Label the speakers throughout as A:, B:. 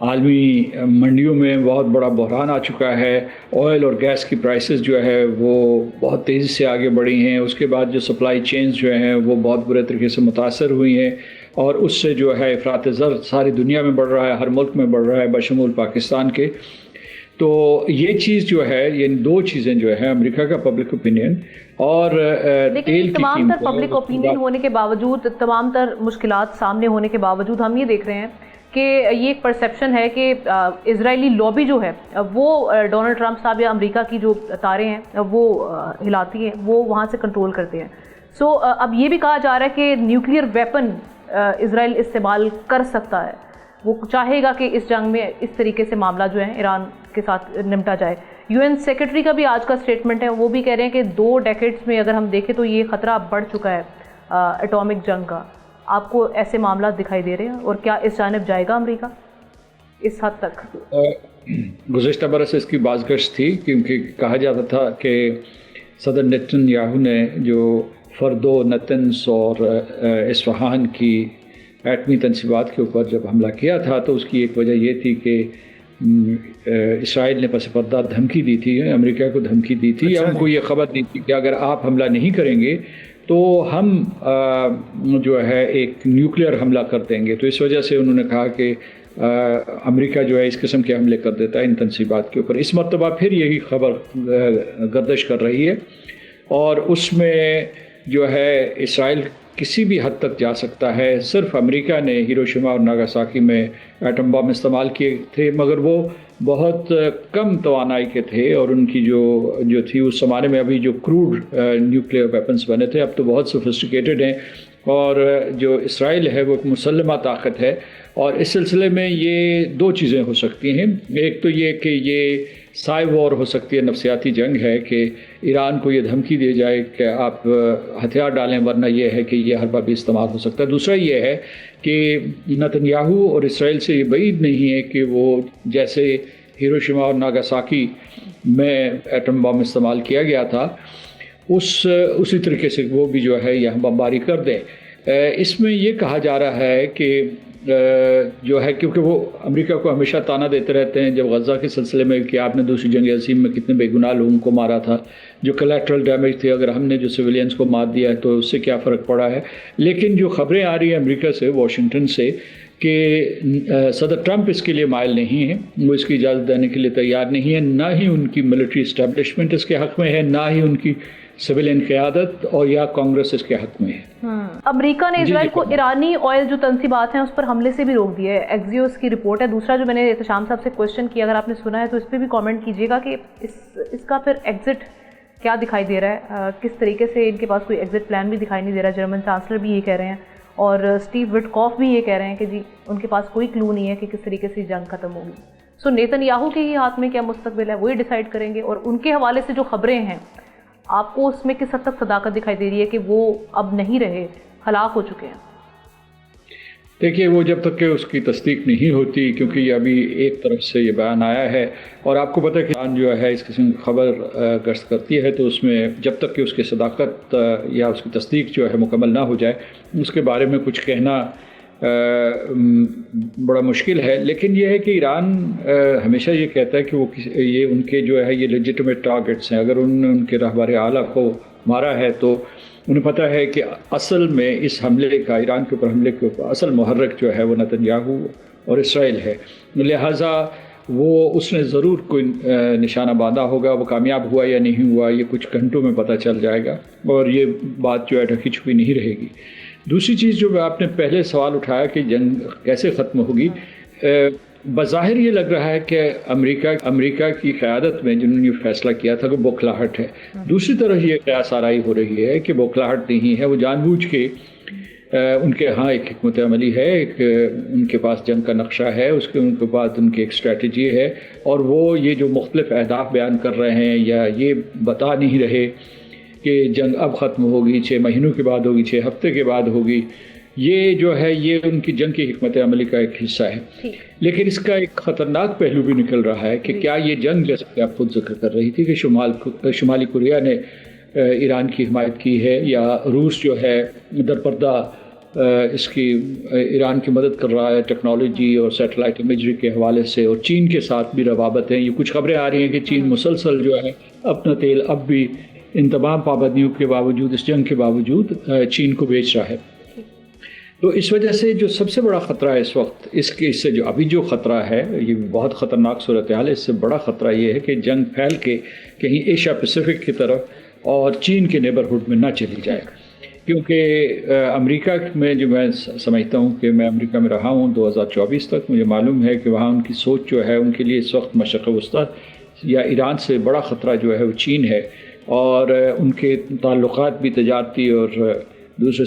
A: عالمی منڈیوں میں بہت بڑا بحران آ چکا ہے. آئل اور گیس کی پرائسز جو ہے وہ بہت تیزی سے آگے بڑھی ہیں. اس کے بعد جو سپلائی چینز جو ہیں وہ بہت برے طریقے سے متاثر ہوئی ہیں اور اس سے جو ہے افراط زر ساری دنیا میں بڑھ رہا ہے, ہر ملک میں بڑھ رہا ہے بشمول پاکستان کے. تو یہ چیز جو ہے, یہ دو چیزیں جو ہے امریکہ کا پبلک اوپینین اور تیل کی
B: تمام تر پبلک اوپینین ہونے کے باوجود, تمام تر مشکلات سامنے ہونے کے باوجود ہم یہ دیکھ رہے ہیں کہ یہ ایک پرسیپشن ہے کہ اسرائیلی لابی جو ہے وہ ڈونلڈ ٹرمپ صاحب یا امریکہ کی جو تاریں ہیں وہ ہلاتی ہیں, وہ وہاں سے کنٹرول کرتے ہیں. سو اب یہ بھی کہا جا رہا ہے کہ نیوکلیئر ویپن اسرائیل استعمال کر سکتا ہے, وہ چاہے گا کہ اس جنگ میں اس طریقے سے معاملہ جو ہے ایران کے ساتھ نمٹا جائے. یو این سیکرٹری کا بھی آج کا سٹیٹمنٹ ہے, وہ بھی کہہ رہے ہیں کہ 2 ڈیکیڈز میں اگر ہم دیکھیں تو یہ خطرہ بڑھ چکا ہے ایٹامک جنگ کا. آپ کو ایسے معاملات دکھائی دے رہے ہیں اور کیا اس جانب جائے گا امریکہ اس حد تک؟
A: گزشتہ برس اس کی بازگشت تھی, کیونکہ کہا جاتا تھا کہ صدر نیتن یاہو نے جو فردو, نتنز اور اصفہان کی ایٹمی تنصیبات کے اوپر جب حملہ کیا تھا تو اس کی ایک وجہ یہ تھی کہ اسرائیل نے پس پردہ دھمکی دی تھی, امریکہ کو دھمکی دی تھی, یا ان کو یہ خبر دی تھی کہ اگر آپ حملہ نہیں کریں گے تو ہم جو ہے ایک نیوکلیئر حملہ کر دیں گے. تو اس وجہ سے انہوں نے کہا کہ امریکہ جو ہے اس قسم کے حملے کر دیتا ہے ان تنصیبات کے اوپر. اس مرتبہ پھر یہی خبر گردش کر رہی ہے اور اس میں جو ہے اسرائیل کسی بھی حد تک جا سکتا ہے. صرف امریکہ نے ہیروشیما اور ناگاساکی میں ایٹم بم استعمال کیے تھے, مگر وہ بہت کم توانائی کے تھے اور ان کی جو تھی اس زمانے میں ابھی جو کروڈ نیوکلیئر ویپنز بنے تھے اب تو بہت سوفسٹیکیٹڈ ہیں. اور جو اسرائیل ہے وہ ایک مسلمہ طاقت ہے, اور اس سلسلے میں یہ 2 چیزیں ہو سکتی ہیں. ایک تو یہ کہ یہ سائی وار ہو سکتی ہے, نفسیاتی جنگ ہے کہ ایران کو یہ دھمکی دی جائے کہ آپ ہتھیار ڈالیں ورنہ یہ ہے کہ یہ حربہ بھی استعمال ہو سکتا ہے. دوسرا یہ ہے کہ نیتن یاہو اور اسرائیل سے یہ بعید نہیں ہے کہ وہ جیسے ہیروشیما اور ناگاساکی میں ایٹم بم استعمال کیا گیا تھا اسی طریقے سے وہ بھی جو ہے یہاں بمباری کر دیں. اس میں یہ کہا جا رہا ہے کہ جو ہے کیونکہ وہ امریکہ کو ہمیشہ تانا دیتے رہتے ہیں جب غزہ کے سلسلے میں کہ آپ نے دوسری جنگ عظیم میں کتنے بے گناہ لوگوں کو مارا تھا, جو کولیٹرل ڈیمیج تھے, اگر ہم نے جو سویلینز کو مار دیا ہے تو اس سے کیا فرق پڑا ہے. لیکن جو خبریں آ رہی ہیں امریکہ سے, واشنگٹن سے, کہ صدر ٹرمپ اس کے لیے مائل نہیں ہیں, وہ اس کی اجازت دینے کے لیے تیار نہیں ہیں, نہ ہی ان کی ملٹری اسٹیبلشمنٹ اس کے حق میں ہے, نہ ہی ان کی سویلین قیادت اور یا کانگریس اس کے حق میں ہے.
B: امریکہ نے اسرائیل کو ایرانی آئل جو تنصیبات ہیں اس پر حملے سے بھی روک دیا ہے, ایکزیوس کی رپورٹ ہے. دوسرا جو میں نے احتشام صاحب سے کوشچن کیا, اگر آپ نے سنا ہے تو اس پہ بھی کامنٹ کیجیے گا کہ اس کا پھر ایگزٹ کیا دکھائی دے رہا ہے, کس طریقے سے ان کے پاس کوئی ایگزٹ پلان بھی دکھائی نہیں دے رہا. جرمن چانسلر بھی یہ کہہ رہے ہیں اور اسٹیو وٹکاف بھی یہ کہہ رہے ہیں کہ جی ان کے پاس کوئی کلو نہیں ہے کہ کس طریقے سے جنگ ختم ہوگی. سو نیتن یاہو کے ہی ہاتھ میں کیا مستقبل ہے, وہی ڈیسائیڈ کریں گے. اور ان کے حوالے سے جو خبریں ہیں آپ کو اس میں کس حد تک صداقت دکھائی دے رہی ہے کہ وہ اب نہیں رہے, ہلاک ہو چکے ہیں؟
A: دیکھیے وہ جب تک کہ اس کی تصدیق نہیں ہوتی, کیونکہ یہ ابھی ایک طرف سے یہ بیان آیا ہے اور آپ کو پتہ ہے کہ جو ہے اس قسم کی خبر گشت کرتی ہے تو اس میں جب تک کہ اس کی صداقت یا اس کی تصدیق جو ہے مکمل نہ ہو جائے اس کے بارے میں کچھ کہنا بڑا مشکل ہے. لیکن یہ ہے کہ ایران ہمیشہ یہ کہتا ہے کہ وہ یہ ان کے جو ہے یہ لیجٹمیٹ ٹارگٹس ہیں. اگر ان کے رہبر اعلیٰ کو مارا ہے تو انہیں پتہ ہے کہ اصل میں اس حملے کا, ایران کے اوپر حملے کے اوپر اصل محرک جو ہے وہ نیتن یاہو اور اسرائیل ہے. لہٰذا اس نے ضرور کوئی نشانہ باندھا ہوگا. وہ کامیاب ہوا یا نہیں ہوا یہ کچھ گھنٹوں میں پتہ چل جائے گا اور یہ بات جو ہے ڈھکی چھپی نہیں رہے گی. دوسری چیز جو آپ نے پہلے سوال اٹھایا کہ جنگ کیسے ختم ہوگی, بظاہر یہ لگ رہا ہے کہ امریکہ کی قیادت میں جنہوں نے یہ فیصلہ کیا تھا کہ بوکھلاہٹ ہے. دوسری طرف یہ قیاس آرائی ہو رہی ہے کہ بوکھلاہٹ نہیں ہے, وہ جان بوجھ کے ان کے ہاں ایک حکمت عملی ہے, ایک ان کے پاس جنگ کا نقشہ ہے, ان کے بعد ان کی ایک اسٹریٹجی ہے اور وہ یہ جو مختلف اہداف بیان کر رہے ہیں یا یہ بتا نہیں رہے کہ جنگ اب ختم ہوگی, 6 مہینوں کے بعد ہوگی, 6 ہفتے کے بعد ہوگی, یہ جو ہے یہ ان کی جنگ کی حکمت عملی کا ایک حصہ ہے. لیکن اس کا ایک خطرناک پہلو بھی نکل رہا ہے کہ کیا یہ جنگ, جیسے کہ آپ خود ذکر کر رہی تھی کہ شمالی کوریا نے ایران کی حمایت کی ہے, یا روس جو ہے درپردہ اس کی ایران کی مدد کر رہا ہے ٹیکنالوجی اور سیٹلائٹ امیجری کے حوالے سے، اور چین کے ساتھ بھی روابط ہیں۔ یہ کچھ خبریں آ رہی ہیں کہ چین مسلسل جو ہے اپنا تیل اب بھی ان تمام پابندیوں کے باوجود، اس جنگ کے باوجود چین کو بیچ رہا ہے۔ تو اس وجہ سے جو سب سے بڑا خطرہ ہے اس وقت، اس سے جو ابھی جو خطرہ ہے، یہ بہت خطرناک صورتحال ہے۔ اس سے بڑا خطرہ یہ ہے کہ جنگ پھیل کے کہیں ایشیا پیسیفک کی طرف اور چین کے نیبرہڈ میں نہ چلی جائے، کیونکہ امریکہ میں جو میں سمجھتا ہوں کہ میں امریکہ میں رہا ہوں 2024 تک، مجھے معلوم ہے کہ وہاں ان کی سوچ جو ہے، ان کے لیے اس وقت مشرق وسطیٰ یا ایران سے بڑا خطرہ جو ہے وہ چین ہے، اور ان کے تعلقات بھی تجارتی اور دوسرے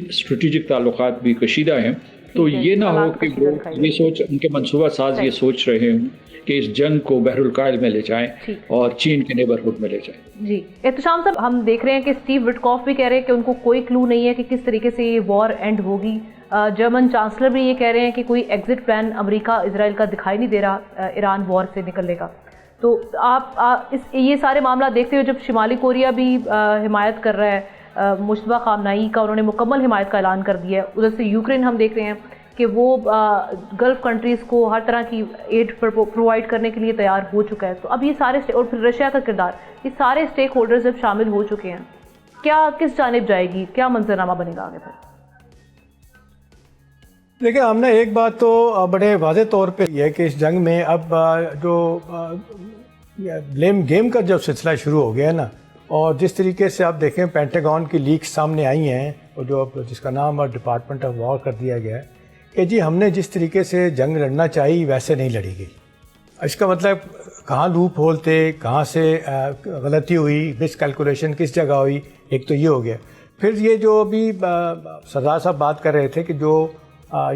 A: اسٹریٹجک تعلقات بھی کشیدہ ہیں۔ تو یہ نہ ہو کہ وہ یہ سوچ، ان کے منصوبہ ساز یہ سوچ رہے ہوں کہ اس جنگ کو بحر الکاہل میں لے جائیں اور چین کے نیبرہڈ میں لے جائیں۔
B: جی احتشام صاحب، ہم دیکھ رہے ہیں کہ اسٹیو وٹکاف بھی کہہ رہے ہیں کہ ان کو کوئی کلو نہیں ہے کہ کس طریقے سے یہ وار اینڈ ہوگی۔ جرمن چانسلر بھی یہ کہہ رہے ہیں کہ کوئی ایگزٹ پلان امریکہ اسرائیل کا دکھائی نہیں دے رہا ایران وار سے نکلنے کا۔ تو آپ یہ سارے معاملات دیکھتے ہوئے، جب شمالی کوریا بھی حمایت کر رہا ہے مشتبہ خامنائی کا، انہوں نے مکمل حمایت کا اعلان کر دیا ہے، ادھر سے یوکرین ہم دیکھ رہے ہیں کہ وہ گلف کنٹریز کو ہر طرح کی ایڈ پرووائڈ کرنے کے لیے تیار ہو چکا ہے۔ تو اب یہ سارے، اور پھر رشیا کا کردار، یہ سارے اسٹیک ہولڈرز جب شامل ہو چکے ہیں، کیا کس جانب جائے گی، کیا منظرنامہ بنے گا آگے پھر؟
C: دیکھیں، ہم نے ایک بات تو بڑے واضح طور پہ یہ ہے کہ اس جنگ میں اب جو بلیم گیم کا جب سلسلہ شروع ہو گیا ہے نا، اور جس طریقے سے آپ دیکھیں پینٹاگون کی لیکس سامنے آئی ہیں، اور جو جس کا نام ڈپارٹمنٹ آف وار کر دیا گیا ہے کہ جی ہم نے جس طریقے سے جنگ لڑنا چاہی ویسے نہیں لڑی گئی۔ اس کا مطلب کہاں لوپ ہول تھے، کہاں سے غلطی ہوئی، مس کیلکولیشن کس جگہ ہوئی، ایک تو یہ ہو گیا۔ پھر یہ جو ابھی سردار صاحب بات کر رہے تھے کہ جو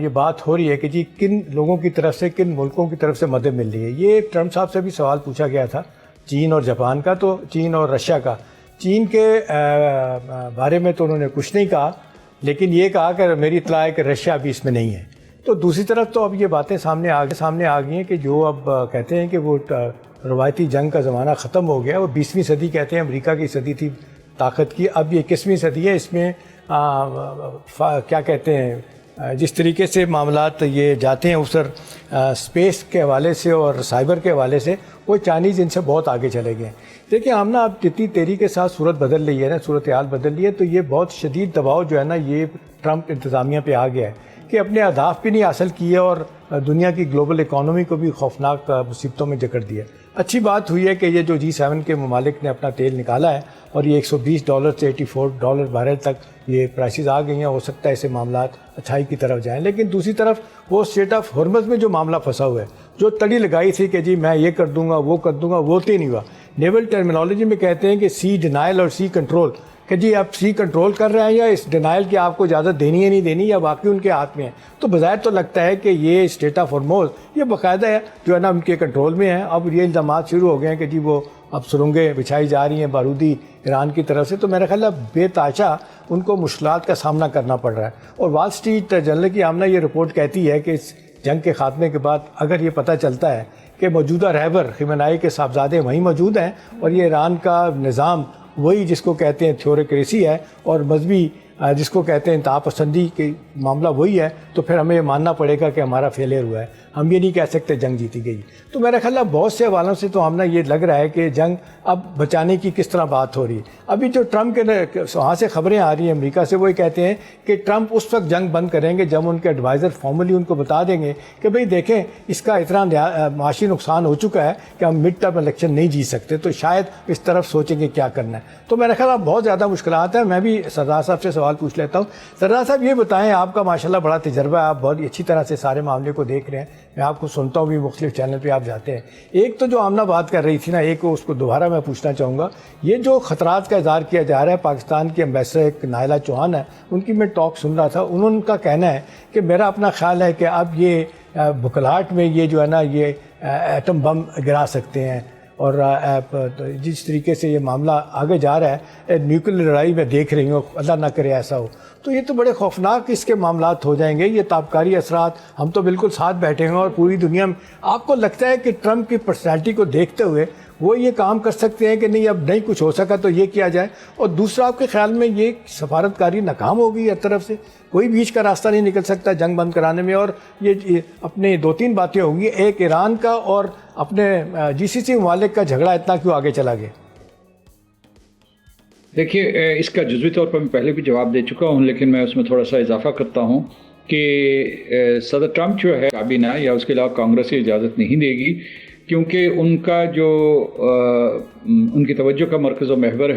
C: یہ بات ہو رہی ہے کہ جی کن لوگوں کی طرف سے، کن ملکوں کی طرف سے مدد مل رہی ہے، یہ ٹرمپ صاحب سے بھی سوال پوچھا گیا تھا، چین اور جاپان کا، تو چین اور رشیا کا۔ چین کے بارے میں تو انہوں نے کچھ نہیں کہا، لیکن یہ کہا کہ میری اطلاع ہے کہ رشیا بھی اس میں نہیں ہے۔ تو دوسری طرف تو اب یہ باتیں سامنے آ گئی ہیں کہ جو اب کہتے ہیں کہ وہ روایتی جنگ کا زمانہ ختم ہو گیا، وہ 20ویں صدی کہتے ہیں امریکہ کی صدی تھی طاقت کی، اب یہ 21ویں صدی ہے، اس میں کیا کہتے ہیں، جس طریقے سے معاملات یہ جاتے ہیں اسر اسپیس کے حوالے سے اور سائبر کے حوالے سے، وہ چائنیز ان سے بہت آگے چلے گئے ہیں۔ دیکھیں ہم نا اب جتنی تیزی کے ساتھ صورت بدل رہی ہے نا، صورتحال بدل رہی ہے، تو یہ بہت شدید دباؤ جو ہے نا یہ ٹرمپ انتظامیہ پہ آ گیا ہے کہ اپنے اہداف بھی نہیں حاصل کیے اور دنیا کی گلوبل اکانومی کو بھی خوفناک مصیبتوں میں جکڑ دیا۔ اچھی بات ہوئی ہے کہ یہ جو G7 کے ممالک نے اپنا تیل نکالا ہے اور یہ $120 سے $84 بیرل تک یہ پرائسز آ گئی ہیں، ہو سکتا ہے ایسے معاملات اچھائی کی طرف جائیں، لیکن دوسری طرف وہ اسٹریٹ آف ہارمز میں جو معاملہ پھنسا ہوا ہے، جو تڑی لگائی تھی کہ جی میں یہ کر دوں گا وہ کر دوں گا، وہ تو نہیں ہوا۔ نیول ٹرمینالوجی میں کہتے ہیں کہ سی ڈینائل اور سی کنٹرول، کہ جی آپ سی کنٹرول کر رہے ہیں یا اس ڈینائل کی آپ کو اجازت دینی ہے نہیں دینی، یا واقعی ان کے ہاتھ میں ہے۔ تو بظاہر تو لگتا ہے کہ یہ اسٹریٹ آف ہارموز یہ باقاعدہ ہے جو ہے نا ان کے کنٹرول میں ہے۔ اب یہ الزامات شروع ہو گئے ہیں کہ جی وہ اب سرنگیں بچھائی جا رہی ہیں بارودی ایران کی طرف سے، تو میرا خیال ہے بے تحاشا ان کو مشکلات کا سامنا کرنا پڑ رہا ہے۔ اور وال اسٹریٹ جرنل کی آمنہ یہ رپورٹ کہتی ہے کہ اس جنگ کے خاتمے کے بعد اگر یہ پتہ چلتا ہے کہ موجودہ رہبر خامنئی کے صاحبزادے وہیں موجود ہیں اور یہ ایران کا نظام وہی جس کو کہتے ہیں تھیوریکریسی ہے اور مذہبی جس کو کہتے ہیں انتہا پسندی کے معاملہ وہی ہے، تو پھر ہمیں یہ ماننا پڑے گا کہ ہمارا فیلئر ہوا ہے، ہم یہ نہیں کہہ سکتے جنگ جیتی گئی۔ تو میرا خیال ہے بہت سے حوالوں سے تو ہم نے یہ لگ رہا ہے کہ جنگ اب بچانے کی کس طرح بات ہو رہی ہے۔ ابھی جو ٹرمپ کے وہاں سے خبریں آ رہی ہیں امریکہ سے، وہ یہ کہتے ہیں کہ ٹرمپ اس وقت جنگ بند کریں گے جب ان کے ایڈوائزر فارملی ان کو بتا دیں گے کہ بھئی دیکھیں اس کا اتنا معاشی نقصان ہو چکا ہے کہ ہم مڈ ٹرم الیکشن نہیں جیت سکتے، تو شاید اس طرف سوچیں گے کیا کرنا ہے۔ تو میرا خیال ہے بہت زیادہ مشکلات ہیں۔ میں بھی سردار صاحب سے سوال پوچھ لیتا ہوں۔ سردار صاحب یہ بتائیں، آپ کا ماشاءاللہ بڑا تجربہ ہے، آپ بہت اچھی طرح سے سارے معاملے کو دیکھ رہے ہیں، میں آپ کو سنتا ہوں بھی، مختلف چینل پہ آپ جاتے ہیں۔ ایک تو جو آمنہ بات کر رہی تھی نا، ایک اس کو دوبارہ میں پوچھنا چاہوں گا، یہ جو خطرات کا اظہار کیا جا رہا ہے، پاکستان کی ایمبیسڈر ایک نائلہ چوہان ہے، ان کی میں ٹاک سن رہا تھا، انہوں کا کہنا ہے کہ میرا اپنا خیال ہے کہ اب یہ بکلاہٹ میں یہ جو ہے نا یہ ایٹم بم گرا سکتے ہیں، اور جس طریقے سے یہ معاملہ آگے جا رہا ہے، نیوکلیر لڑائی میں دیکھ رہی ہوں، اللہ نہ کرے ایسا ہو، تو یہ تو بڑے خوفناک اس کے معاملات ہو جائیں گے، یہ تابکاری اثرات۔ ہم تو بالکل ساتھ بیٹھے ہیں اور پوری دنیا میں آپ کو لگتا ہے کہ ٹرمپ کی پرسنالٹی کو دیکھتے ہوئے وہ یہ کام کر سکتے ہیں کہ نہیں اب نہیں کچھ ہو سکا تو یہ کیا جائے؟ اور دوسرا آپ کے خیال میں یہ سفارتکاری ناکام ہو گئی ہر طرف سے، کوئی بیچ کا راستہ نہیں نکل سکتا جنگ بند کرانے میں. اور یہ اپنے 2-3 باتیں ہوں گی, ایک ایران کا اور اپنے GCC ممالک کا جھگڑا اتنا کیوں آگے چلا گیا؟
A: دیکھیے اس کا جزوی طور پر میں پہلے بھی جواب دے چکا ہوں, لیکن میں اس میں تھوڑا سا اضافہ کرتا ہوں کہ صدر ٹرمپ جو ہے کابینہ یا اس کے علاوہ کانگریس کی اجازت نہیں دے گی, کیونکہ ان کا جو ان کی توجہ کا مرکز و محور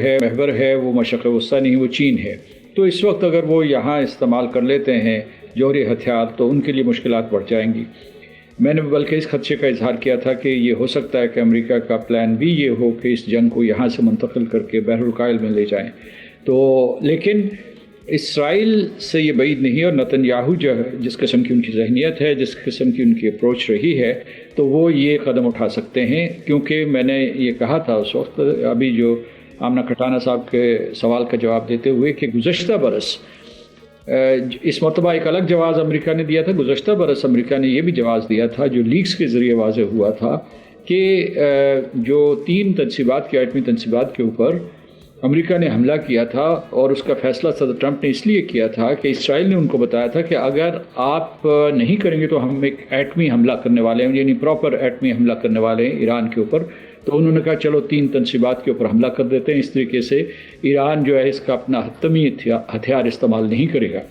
A: ہے وہ مشرق وسطیٰ نہیں, وہ چین ہے. تو اس وقت اگر وہ یہاں استعمال کر لیتے ہیں جوہری ہتھیار تو ان کے لیے مشکلات بڑھ جائیں گی. میں نے بلکہ اس خدشے کا اظہار کیا تھا کہ یہ ہو سکتا ہے کہ امریکہ کا پلان بھی یہ ہو کہ اس جنگ کو یہاں سے منتقل کر کے بحر الکاہل میں لے جائیں. تو لیکن اسرائیل سے یہ بعید نہیں, اور نتن جو جس قسم کی ان کی ذہنیت ہے, جس قسم کی ان کی اپروچ رہی ہے, تو وہ یہ قدم اٹھا سکتے ہیں. کیونکہ میں نے یہ کہا تھا اس وقت, ابھی جو آمنہ کھٹانہ صاحب کے سوال کا جواب دیتے ہوئے, کہ گزشتہ برس اس مرتبہ ایک الگ جواز امریکہ نے دیا تھا. گزشتہ برس امریکہ نے یہ بھی جواز دیا تھا جو لیکس کے ذریعے واضح ہوا تھا کہ جو 3 تنصیبات کی ایٹمی تنصیبات کے اوپر امریکہ نے حملہ کیا تھا, اور اس کا فیصلہ صدر ٹرمپ نے اس لیے کیا تھا کہ اسرائیل نے ان کو بتایا تھا کہ اگر آپ نہیں کریں گے تو ہم ایک ایٹمی حملہ کرنے والے ہیں, یعنی پراپر ایٹمی حملہ کرنے والے ہیں ایران کے اوپر. تو انہوں نے کہا چلو 3 تنصیبات کے اوپر حملہ کر دیتے ہیں, اس طریقے سے ایران جو ہے اس کا اپنا حتمی ہتھیار استعمال نہیں کرے گا.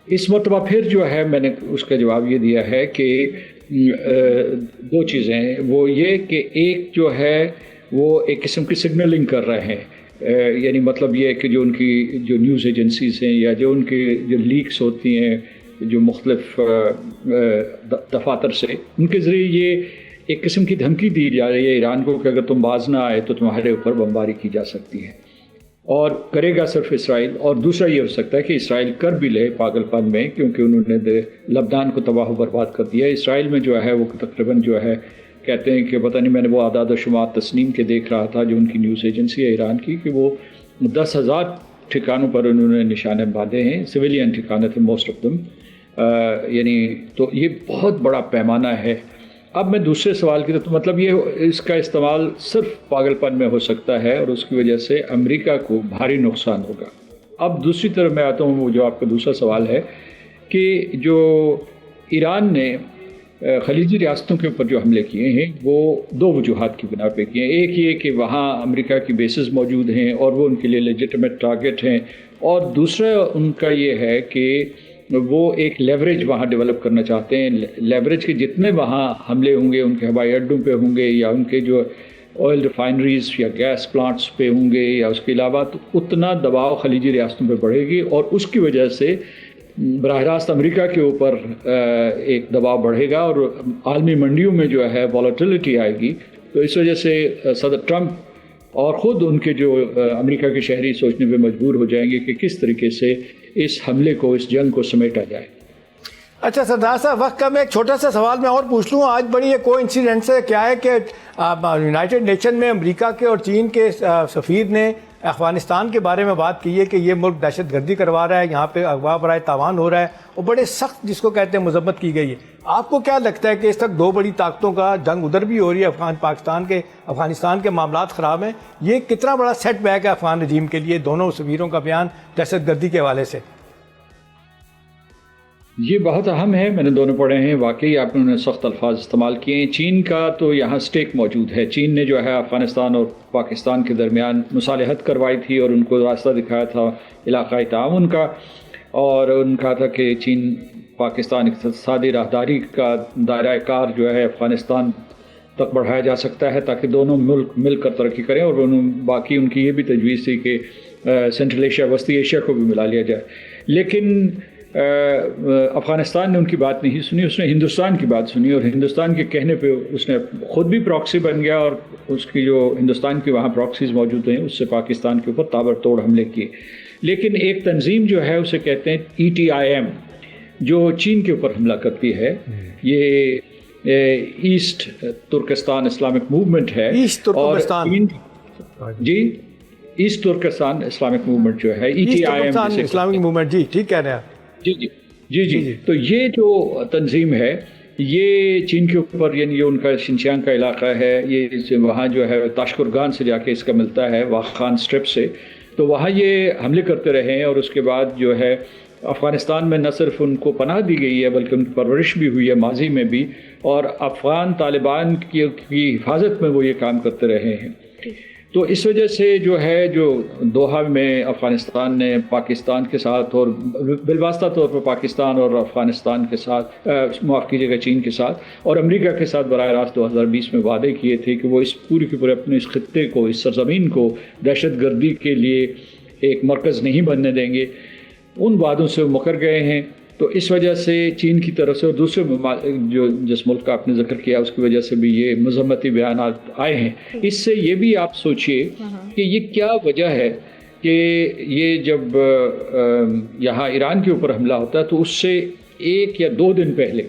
A: اس مرتبہ پھر جو ہے میں نے اس کا جواب یہ دیا ہے کہ 2 چیزیں ہیں. وہ یہ کہ ایک جو ہے وہ ایک قسم کی سگنلنگ کر رہے ہیں, یعنی مطلب یہ ہے کہ جو ان کی جو نیوز ایجنسیز ہیں یا جو ان کی جو لیکس ہوتی ہیں جو مختلف دفاتر سے, ان کے ذریعے یہ ایک قسم کی دھمکی دی جا رہی ہے ایران کو کہ اگر تم باز نہ آئے تو تمہارے اوپر بمباری کی جا سکتی ہے, اور کرے گا صرف اسرائیل. اور دوسرا یہ ہو سکتا ہے کہ اسرائیل کر بھی لے پاگل پن میں, کیونکہ انہوں نے لبنان کو تباہ و برباد کر دیا. اسرائیل میں جو ہے وہ تقریباً جو ہے کہتے ہیں کہ پتہ نہیں, میں نے وہ اعداد و شمار تسنیم کے دیکھ رہا تھا جو ان کی نیوز ایجنسی ہے ایران کی, کہ وہ 10,000 ٹھکانوں پر انہوں نے نشانے باندھے ہیں, سویلین ٹھکانے تھے موسٹ آف دم. یعنی تو یہ بہت بڑا پیمانہ ہے. اب میں دوسرے سوال کی تو مطلب یہ اس کا استعمال صرف پاگل پن میں ہو سکتا ہے, اور اس کی وجہ سے امریکہ کو بھاری نقصان ہوگا. اب دوسری طرف میں آتا ہوں, وہ جو آپ کا دوسرا سوال ہے کہ جو ایران نے خلیجی ریاستوں کے اوپر جو حملے کیے ہیں وہ 2 وجوہات کی بنا پہ کیے ہیں. ایک یہ کہ وہاں امریکہ کی بیسز موجود ہیں اور وہ ان کے لیے لیجٹمیٹ ٹارگٹ ہیں, اور دوسرا ان کا یہ ہے کہ وہ ایک لیوریج وہاں ڈیولپ کرنا چاہتے ہیں. لیوریج کے جتنے وہاں حملے ہوں گے ان کے ہوائی اڈوں پہ ہوں گے یا ان کے جو آئل ریفائنریز یا گیس پلانٹس پہ ہوں گے یا اس کے علاوہ, تو اتنا دباؤ خلیجی ریاستوں پہ بڑھے گی, اور اس کی وجہ سے براہ راست امریکہ کے اوپر ایک دباؤ بڑھے گا, اور عالمی منڈیوں میں جو ہے والیٹیلٹی آئے گی. تو اس وجہ سے صدر ٹرمپ اور خود ان کے جو امریکہ کے شہری سوچنے پہ مجبور ہو جائیں گے کہ کس طریقے سے اس حملے کو, اس جنگ کو سمیٹا جائے.
C: اچھا سردار صاحب, وقت کا میں ایک چھوٹا سا سوال میں اور پوچھ لوں. آج بڑی یہ کوئی انسیڈنٹ ہے کیا ہے کہ یونائٹڈ نیشن میں امریکہ کے اور چین کے سفیر نے افغانستان کے بارے میں بات کی ہے کہ یہ ملک دہشت گردی کروا رہا ہے, یہاں پہ اغوا برائے تاوان ہو رہا ہے, اور بڑے سخت جس کو کہتے ہیں مذمت کی گئی ہے. آپ کو کیا لگتا ہے کہ اس تک 2 بڑی طاقتوں کا جنگ ادھر بھی ہو رہی ہے, افغانستان کے معاملات خراب ہیں, یہ کتنا بڑا سیٹ بیک ہے افغان رجیم کے لیے, دونوں سفیروں کا بیان دہشت گردی کے حوالے سے؟
A: یہ بہت اہم ہے, میں نے دونوں پڑھے ہیں. واقعی آپ نے سخت الفاظ استعمال کیے ہیں. چین کا تو یہاں سٹیک موجود ہے. چین نے جو ہے افغانستان اور پاکستان کے درمیان مصالحت کروائی تھی اور ان کو راستہ دکھایا تھا علاقائی تعاون کا, اور ان کہا تھا کہ چین پاکستان اقتصادی راہداری کا دائرہ کار جو ہے افغانستان تک بڑھایا جا سکتا ہے تاکہ دونوں ملک مل کر ترقی کریں, اور باقی ان کی یہ بھی تجویز تھی کہ سینٹرل ایشیا, وسطی ایشیا کو بھی ملا لیا جائے. لیکن افغانستان نے ان کی بات نہیں سنی, اس نے ہندوستان کی بات سنی, اور ہندوستان کے کہنے پہ اس نے خود بھی پراکسی بن گیا, اور اس کی جو ہندوستان کی وہاں پراکسیز موجود ہیں اس سے پاکستان کے اوپر تابڑتوڑ حملے کیے. لیکن ایک تنظیم جو ہے اسے کہتے ہیں ETIM, جو چین کے اوپر حملہ کرتی ہے, یہ ایسٹ ترکستان اسلامک موومنٹ ہے.
C: ایسٹ ترکستان,
A: جی ایسٹ ترکستان اسلامک موومنٹ جو ہے ETIM
C: اسلامک موومنٹ, جی ٹھیک کہہ رہے ہیں.
A: جی. تو یہ جو تنظیم ہے یہ چین کے اوپر, یعنی ان کا شنچیانگ کا علاقہ ہے, یہ وہاں جو ہے تاشقرغان سے جا کے اس کا ملتا ہے, واخان اسٹرپ سے, تو وہاں یہ حملے کرتے رہے ہیں, اور اس کے بعد جو ہے افغانستان میں نہ صرف ان کو پناہ دی گئی ہے بلکہ ان کی پرورش بھی ہوئی ہے ماضی میں بھی، اور افغان طالبان کی حفاظت میں وہ یہ کام کرتے رہے ہیں۔ تو اس وجہ سے جو ہے جو دوحہ میں افغانستان نے پاکستان کے ساتھ اور بالواسطہ طور پر پاکستان اور افغانستان کے ساتھ معاف کیجیے گا چین کے ساتھ اور امریکہ کے ساتھ براہ راست 2020 میں وعدے کیے تھے کہ وہ اس پوری کے پورے اپنے اس خطے کو، اس سرزمین کو دہشت گردی کے لیے ایک مرکز نہیں بننے دیں گے، ان وعدوں سے وہ مکر گئے ہیں۔ تو اس وجہ سے چین کی طرف سے اور دوسرے جو جس ملک کا آپ نے ذکر کیا اس کی وجہ سے بھی یہ مذمتی بیانات آئے ہیں۔ اس سے یہ بھی آپ سوچئے کہ یہ کیا وجہ ہے کہ یہ جب یہاں ایران کے اوپر حملہ ہوتا ہے تو اس سے 1 یا 2 دن پہلے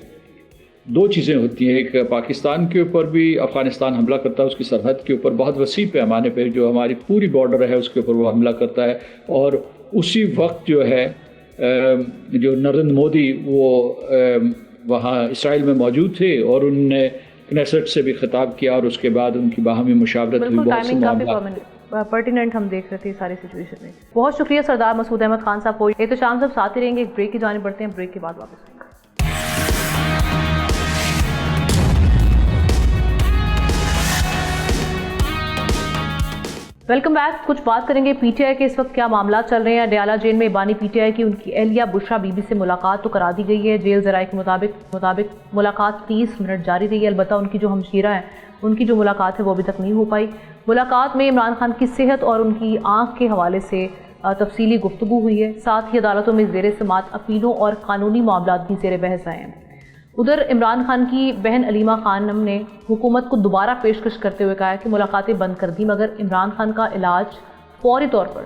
A: 2 چیزیں ہوتی ہیں۔ ایک پاکستان کے اوپر بھی افغانستان حملہ کرتا ہے، اس کی سرحد کے اوپر بہت وسیع پیمانے پہ جو ہماری پوری بارڈر ہے اس کے اوپر وہ حملہ کرتا ہے، اور اسی وقت جو ہے جو نریندر مودی وہ وہاں اسرائیل میں موجود تھے اور انہوں نے کنیسٹ سے بھی خطاب کیا اور اس کے بعد ان کی باہمی مشاورت ہوئی۔ بہت سے معاملات
B: پرٹیننٹ ہم دیکھ رہے تھے ساری سچویشن میں۔ بہت شکریہ سردار مسعود احمد خان صاحب کو۔ احتشام صاحب ساتھ ہی رہیں گے، ایک بریک کی جانب بڑھتے ہیں، بریک کے بعد واپس آئیں گے۔ Welcome back. کچھ بات کریں گے پی ٹی آئی کے اس وقت کیا معاملات چل رہے ہیں۔ ڈیالہ جیل میں بانی پی ٹی آئی کی ان کی اہلیہ بشرا بی بی سے ملاقات تو کرا دی گئی ہے۔ جیل ذرائع کے مطابق ملاقات 30 منٹ جاری رہی ہے، البتہ ان کی جو ہمشیرہ ہیں ان کی جو ملاقات ہے وہ ابھی تک نہیں ہو پائی۔ ملاقات میں عمران خان کی صحت اور ان کی آنکھ کے حوالے سے تفصیلی گفتگو ہوئی ہے، ساتھ ہی عدالتوں میں زیر سماعت اپیلوں اور قانونی معاملات بھی زیر بحث آئے ہیں۔ ادھر عمران خان کی بہن علیمہ خانم نے حکومت کو دوبارہ پیشکش کرتے ہوئے کہا کہ ملاقاتیں بند کر دی مگر عمران خان کا علاج فوری طور پر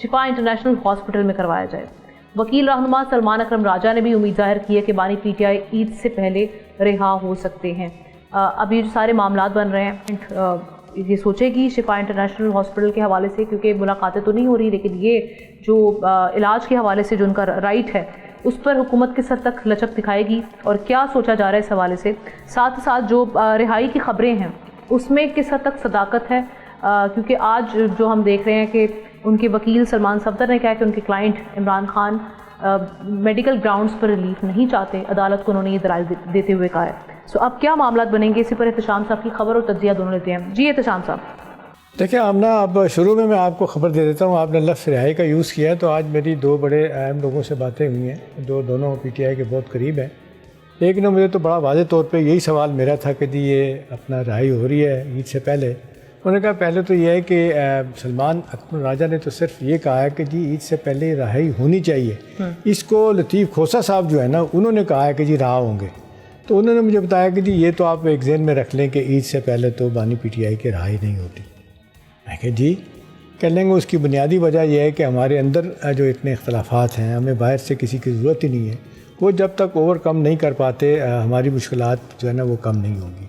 B: شفا انٹرنیشنل ہاسپٹل میں کروایا جائے۔ وکیل رہنما سلمان اکرم راجہ نے بھی امید ظاہر کی ہے کہ بانی پی ٹی آئی عید سے پہلے رہا ہو سکتے ہیں۔ اب یہ جو سارے معاملات بن رہے ہیں یہ سوچے گی شفا انٹرنیشنل ہاسپٹل کے حوالے سے، کیونکہ ملاقاتیں تو نہیں ہو رہی لیکن یہ جو علاج کے حوالے سے جو ان کا رائٹ ہے اس پر حکومت کس حد تک لچک دکھائے گی اور کیا سوچا جا رہا ہے اس حوالے سے۔ ساتھ ساتھ جو رہائی کی خبریں ہیں اس میں کس حد تک صداقت ہے، کیونکہ آج جو ہم دیکھ رہے ہیں کہ ان کے وکیل سلمان صفدر نے کہا کہ ان کے client Imran Khan medical grounds پر ریلیف نہیں چاہتے، عدالت کو انہوں نے یہ دلائل دیتے ہوئے کہا ہے۔ سو اب کیا معاملات بنیں گے، اسی پر احتشام صاحب کی خبر اور تجزیہ دونوں لیتے ہیں۔ جی احتشام صاحب۔
C: دیکھیں آمنہ، اب شروع میں آپ کو خبر دے دیتا ہوں، آپ نے لفظ رہائی کا یوز کیا ہے، تو آج میری 2 بڑے اہم لوگوں سے باتیں ہوئی ہیں جو دونوں پی ٹی آئی کے بہت قریب ہیں۔ ایک نے مجھے تو بڑا واضح طور پہ یہی سوال میرا تھا کہ جی یہ اپنا رہائی ہو رہی ہے عید سے پہلے۔ انہوں نے کہا پہلے تو یہ ہے کہ سلمان اکرم راجہ نے تو صرف یہ کہا ہے کہ جی عید سے پہلے رہائی ہونی چاہیے، اس کو لطیف کھوسہ صاحب جو ہے نا انہوں نے کہا ہے کہ جی رہا ہوں گے۔ تو انہوں نے مجھے بتایا کہ جی یہ تو آپ ایک ذہن میں رکھ لیں کہ عید سے پہلے تو بانی پی ٹی آئی کی رہائی نہیں ہوتی۔ میں کہ جی کہہ لیں گے اس کی بنیادی وجہ یہ ہے کہ ہمارے اندر جو اتنے اختلافات ہیں، ہمیں باہر سے کسی کی ضرورت ہی نہیں ہے، وہ جب تک اوور کم نہیں کر پاتے ہماری مشکلات جو ہے نا وہ کم نہیں ہوں گی۔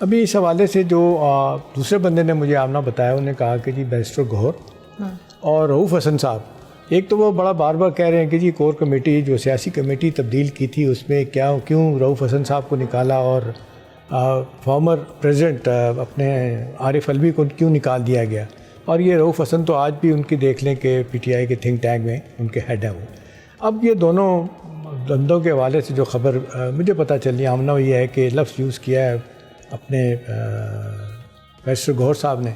C: ابھی اس حوالے سے جو دوسرے بندے نے مجھے آمنہ بتایا، انہوں نے کہا کہ جی بیرسٹر گوہر اور رؤوف حسن صاحب، ایک تو وہ بڑا بار بار کہہ رہے ہیں کہ جی کور کمیٹی جو سیاسی کمیٹی تبدیل کی تھی اس میں کیوں رؤوف حسن صاحب کو نکالا اور فارمر پریزیڈنٹ اپنے عارف علوی کو کیوں نکال دیا گیا، اور یہ رؤوف حسن تو آج بھی ان کی دیکھ لیں کہ پی ٹی آئی کے تھنک ٹینک میں ان کے ہیڈ ہیں وہ۔ اب یہ دونوں بندوں کے حوالے سے جو خبر مجھے پتہ چلی آمنہ وہ یہ ہے کہ لفظ یوز کیا ہے اپنے بیرسٹر گوہر صاحب نے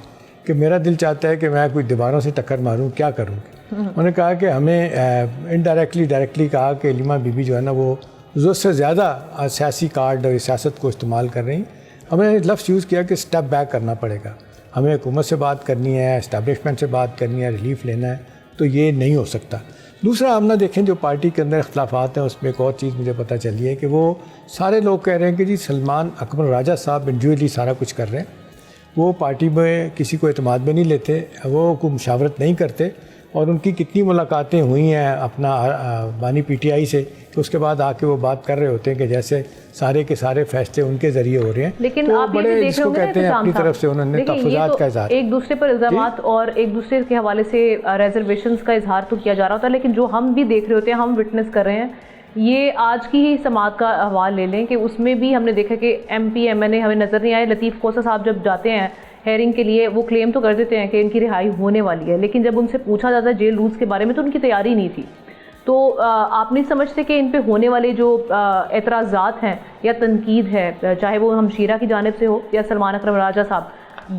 C: کہ میرا دل چاہتا ہے کہ میں کوئی دیواروں سے ٹکر ماروں، کیا کروں گی۔ انہوں نے کہا کہ ہمیں ڈائریکٹلی کہا کہ علیمہ بی بی جو ہے نا وہ ضرورت سے زیادہ سیاسی کارڈ اور سیاست کو استعمال کر رہی ہیں۔ ہمیں لفظ یوز کیا کہ سٹیپ بیک کرنا پڑے گا، ہمیں حکومت سے بات کرنی ہے، اسٹیبلشمنٹ سے بات کرنی ہے، ریلیف لینا ہے، تو یہ نہیں ہو سکتا۔ دوسرا آمنہ دیکھیں جو پارٹی کے اندر اختلافات ہیں اس میں ایک اور چیز مجھے پتہ چلی ہے کہ وہ سارے لوگ کہہ رہے ہیں کہ جی سلمان اکرم راجہ صاحب انڈیویجلی سارا کچھ کر رہے ہیں، وہ پارٹی میں کسی کو اعتماد میں نہیں لیتے، وہ کوئی مشاورت نہیں کرتے، اور ان کی کتنی ملاقاتیں ہوئی ہیں اپنا بانی پی ٹی آئی سے کہ اس کے بعد آ کے وہ بات کر رہے ہوتے ہیں کہ جیسے سارے کے سارے فیصلے ان کے ذریعے ہو رہے ہیں،
B: لیکن
C: تو
B: آپ
C: بڑے جس کو کہتے ہیں اپنی طرف سے انہوں نے تحفظات کا اظہار،
B: ایک دوسرے پر الزامات اور ایک دوسرے کے حوالے سے ریزرویشنز کا اظہار تو کیا جا رہا ہوتا ہے، لیکن جو ہم بھی دیکھ رہے ہوتے ہیں، ہم وٹنس کر رہے ہیں، یہ آج کی ہی سماعت کا احوال لے لیں کہ اس میں بھی ہم نے دیکھا کہ ایم پی ایم این اے ہمیں نظر نہیں آئے۔ لطیف کھوسہ صاحب جب جاتے ہیں ہیئرنگ کے لیے وہ کلیم تو کر دیتے ہیں کہ ان کی رہائی ہونے والی ہے، لیکن جب ان سے پوچھا جاتا ہے جیل رولز کے بارے میں تو ان کی تیاری نہیں تھی۔ تو آپ نہیں سمجھتے کہ ان پہ ہونے والے جو اعتراضات ہیں یا تنقید ہے، چاہے وہ ہمشیرہ کی جانب سے ہو یا سلمان اکرم راجہ صاحب،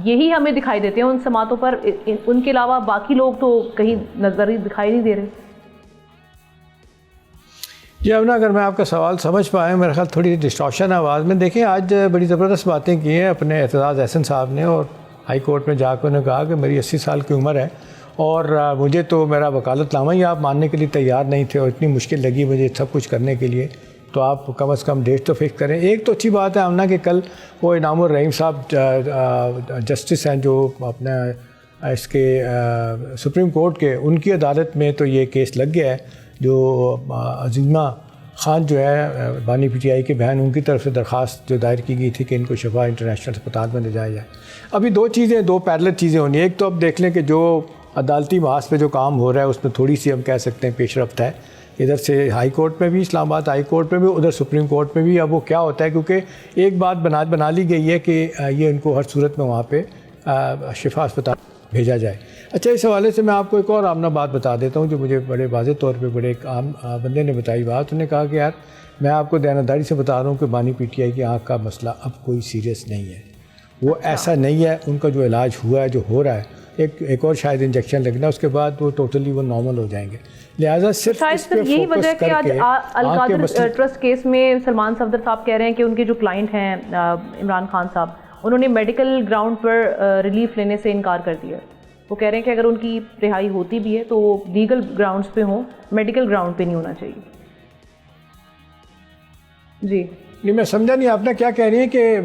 B: یہی ہمیں دکھائی دیتے ہیں ان سماعتوں پر، ان کے علاوہ باقی لوگ تو کہیں نظر ہی دکھائی نہیں دے رہے؟
C: جی ابنا، اگر میں آپ کا سوال سمجھ پایا، میرے خیال تھوڑی ڈسٹارشن آواز میں. دیکھیں آج بڑی زبردست باتیں کی ہیں اپنے اعتزاز احسن صاحب نے، اور ہائی کورٹ میں جا کر انہوں نے کہا کہ میری 80 سال کی عمر ہے اور مجھے تو میرا وکالت نامہ ہی آپ ماننے کے لیے تیار نہیں تھے، اور اتنی مشکل لگی مجھے سب کچھ کرنے کے لیے، تو آپ کم از کم ڈیٹ تو فکس کریں. ایک تو اچھی بات ہے آمنہ کہ کل وہ انعام الرحیم صاحب جسٹس ہیں جو اپنا اس کے سپریم کورٹ کے، ان کی عدالت میں تو یہ کیس لگ گیا ہے، جو عظیمہ خان جو ہے بانی پی ٹی آئی کے بہن، ان کی طرف سے درخواست جو دائر کی گئی تھی کہ ان کو شفا انٹرنیشنل اسپتال میں لے جایا جائے. ابھی دو چیزیں، دو پیرلل چیزیں ہونی. ایک تو اب دیکھ لیں کہ جو عدالتی محاذ پہ جو کام ہو رہا ہے اس میں تھوڑی سی ہم کہہ سکتے ہیں پیش رفت ہے، ادھر سے ہائی کورٹ میں بھی، اسلام آباد ہائی کورٹ میں بھی، ادھر سپریم کورٹ میں بھی. اب وہ کیا ہوتا ہے، کیونکہ ایک بات بنا لی گئی ہے کہ یہ ان کو ہر صورت میں وہاں پہ شفا اسپتال بھیجا جائے. اچھا، اس حوالے سے میں آپ کو ایک اور آمنہ بات بتا دیتا ہوں جو مجھے بڑے واضح طور پہ بڑے ایک عام بندے نے بتائی بات. انہوں نے کہا کہ یار میں آپ کو دیانتداری سے بتا رہا ہوں کہ بانی پی ٹی آئی کی آنکھ کا مسئلہ اب کوئی سیریس نہیں ہے، وہ ایسا نہیں ہے. ان کا جو علاج ہوا ہے، جو ہو رہا ہے، ایک اور شاید انجیکشن لگنا، اس کے بعد وہ ٹوٹلی وہ نارمل ہو جائیں گے. لہٰذا صرف اس پہ
B: یہی وجہ ہے کہ آج القادر ٹرسٹ کیس میں سلمان صفدر صاحب کہہ رہے ہیں کہ ان کے جو کلائنٹ ہیں عمران خان صاحب، انہوں نے میڈیکل گراؤنڈ پر ریلیف لینے سے انکار کر دیا. وہ کہہ رہے ہیں کہ اگر ان کی رہائی ہوتی بھی ہے تو وہ لیگل گراؤنڈز پہ ہوں، میڈیکل گراؤنڈ پہ نہیں ہونا چاہیے. جی
C: نہیں، میں سمجھا نہیں آپ نے کیا کہہ رہی ہیں کہ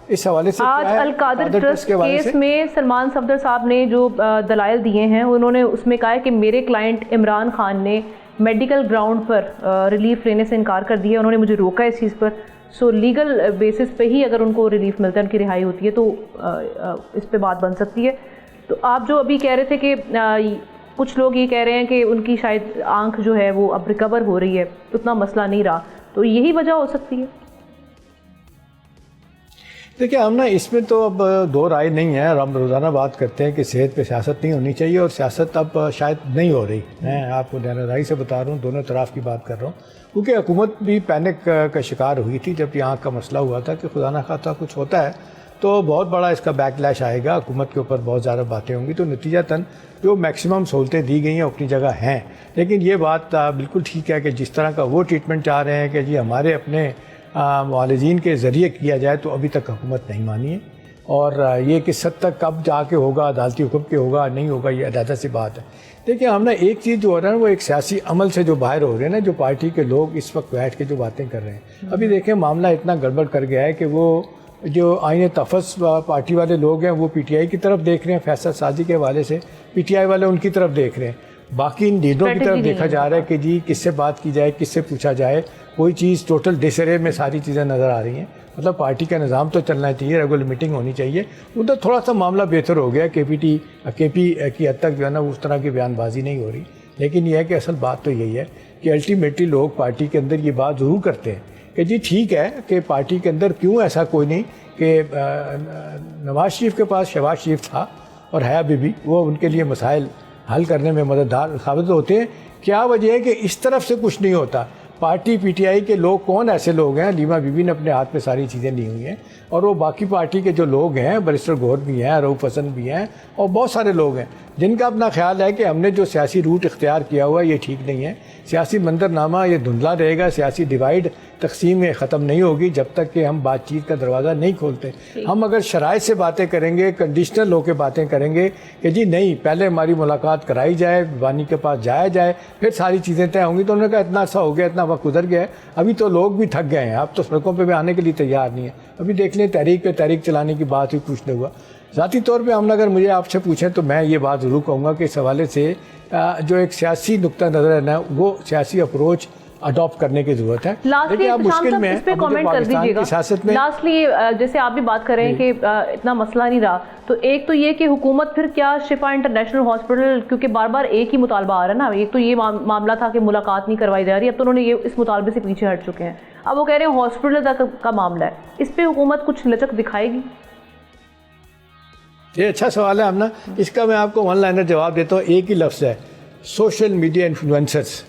C: اس حوالے سے
B: آج القادر ٹرسٹ کیس میں سلمان صفدر صاحب نے جو دلائل دیے ہیں، انہوں نے اس میں کہا ہے کہ میرے کلائنٹ عمران خان نے میڈیکل گراؤنڈ پر ریلیف لینے سے انکار کر دیا، انہوں نے مجھے روکا اس چیز پر. سو لیگل بیسس پہ ہی اگر ان کو ریلیف ملتا ہے، ان کی رہائی ہوتی ہے، تو اس پہ بات بن سکتی ہے. تو آپ جو ابھی کہہ رہے تھے کہ کچھ لوگ یہ کہہ رہے ہیں کہ ان کی شاید آنکھ جو ہے وہ اب ریکور ہو رہی ہے، اتنا مسئلہ نہیں رہا، تو یہی وجہ ہو سکتی ہے.
C: دیکھیں ہم نا اس میں تو اب دو رائے نہیں ہے. ہم روزانہ بات کرتے ہیں کہ صحت پہ سیاست نہیں ہونی چاہیے، اور سیاست اب شاید نہیں ہو رہی. میں آپ کو دیانتداری سے بتا رہا ہوں، دونوں طرف کی بات کر رہا ہوں، کیونکہ حکومت بھی پینک کا شکار ہوئی تھی جب یہاں کا مسئلہ ہوا تھا کہ خدا نہ خواستہ کچھ ہوتا ہے تو بہت بڑا اس کا بیک لیش آئے گا، حکومت کے اوپر بہت زیادہ باتیں ہوں گی. تو نتیجتاً جو میکسیمم سہولتیں دی گئی ہیں اپنی جگہ ہیں، لیکن یہ بات بالکل ٹھیک ہے کہ جس طرح کا وہ ٹریٹمنٹ چاہ رہے ہیں کہ جی ہمارے اپنے معالجین کے ذریعے کیا جائے، تو ابھی تک حکومت نہیں مانی ہے. اور یہ کس حد تک کب جا کے ہوگا، عدالتی حکم کے ہوگا نہیں ہوگا، یہ علیحدہ سی بات ہے. دیکھیں ہم نے ایک چیز جو ہو رہا ہے وہ ایک سیاسی عمل سے جو باہر ہو رہے ہیں نا، جو پارٹی کے لوگ اس وقت بیٹھ کے جو باتیں کر رہے ہیں. ابھی دیکھیں معاملہ اتنا گڑبڑ کر گیا ہے کہ وہ جو آئین تفظ پارٹی والے لوگ ہیں وہ پی ٹی آئی کی طرف دیکھ رہے ہیں، فیصل سازی کے حوالے سے پی ٹی آئی والے ان کی طرف دیکھ رہے ہیں. باقی ان لیڈروں کی طرف دیکھا جا رہا ہے کہ جی کس سے بات کی جائے، کس سے پوچھا جائے. کوئی چیز ٹوٹل ڈسرے میں ساری چیزیں نظر آ رہی ہیں. مطلب پارٹی کا نظام تو چلنا چاہیے، ریگولر میٹنگ ہونی چاہیے. ادھر تھوڑا سا معاملہ بہتر ہو گیا، کے پی کی حد تک جو ہے نا اس طرح کی بیان بازی نہیں ہو رہی. لیکن یہ ہے کہ اصل بات تو یہی ہے کہ الٹیمیٹلی لوگ پارٹی کے اندر یہ بات ضرور کرتے ہیں کہ جی ٹھیک ہے کہ پارٹی کے اندر کیوں ایسا کوئی نہیں کہ نواز شریف کے پاس شہباز شریف تھا اور ہے ابھی بھی، وہ ان کے لیے مسائل حل کرنے میں مددگار ثابت ہوتے ہیں. کیا وجہ ہے کہ اس طرف سے کچھ نہیں ہوتا؟ پارٹی پی ٹی آئی کے لوگ کون ایسے لوگ ہیں؟ لیما بی بی نے اپنے ہاتھ میں ساری چیزیں لی ہوئی ہیں، اور وہ باقی پارٹی کے جو لوگ ہیں، بریسٹر گوہر بھی ہیں، رؤف حسن بھی ہیں، اور بہت سارے لوگ ہیں جن کا اپنا خیال ہے کہ ہم نے جو سیاسی روٹ اختیار کیا ہوا ہے یہ ٹھیک نہیں ہے. سیاسی منظرنامہ یہ دھندلا رہے گا، سیاسی ڈیوائیڈ تقسیم ختم نہیں ہوگی جب تک کہ ہم بات چیت کا دروازہ نہیں کھولتے. ہم اگر شرائط سے باتیں کریں گے، کنڈیشنل ہو کے باتیں کریں گے کہ جی نہیں پہلے ہماری ملاقات کرائی جائے، بانی کے پاس جایا جائے، پھر ساری چیزیں طے ہوں گی، تو انہوں نے کہا اتنا عرصہ ہو گیا، اتنا وقت گزر گیا ہے، ابھی تو لوگ بھی تھک گئے ہیں، اب تو سڑکوں پہ بھی آنے کے لیے تیار نہیں ہے. ابھی دیکھ لیں تحریک پہ تحریک چلانے کی بات ہی کچھ نہیں ہوا. ذاتی طور پہ ہم اگر مجھے آپ سے پوچھیں تو میں یہ بات ضرور کہوں گا کہ اس حوالے سے جو ایک سیاسی نقطہ نظر ہے نا، وہ سیاسی اپروچ اڈاپٹ کرنے کی ضرورت ہے.
B: لاسٹلی
C: آپ مشکل میں پاکستان کی سیاست میں
B: لاسٹلی جیسے آپ بھی بات کر رہے ہیں کہ اتنا مسئلہ نہیں رہا، تو ایک تو یہ کہ حکومت پھر کیا شفا انٹرنیشنل ہاسپٹل، کیونکہ بار بار ایک ہی مطالبہ آ رہا ہے نا، ایک تو یہ معاملہ تھا کہ ملاقات نہیں کروائی جا رہی، اب تو انہوں نے یہ اس مطالبے سے پیچھے ہٹ چکے ہیں، اب وہ کہہ رہے ہیں ہاسپٹل تک کا معاملہ ہے، اس پہ حکومت کچھ لچک دکھائے گی؟
C: یہ اچھا سوال ہے ہم نا، اس کا میں آپ کو ون لائنر جواب دیتا ہوں. ایک ہی لفظ ہے، سوشل میڈیا انفلوئنسرز.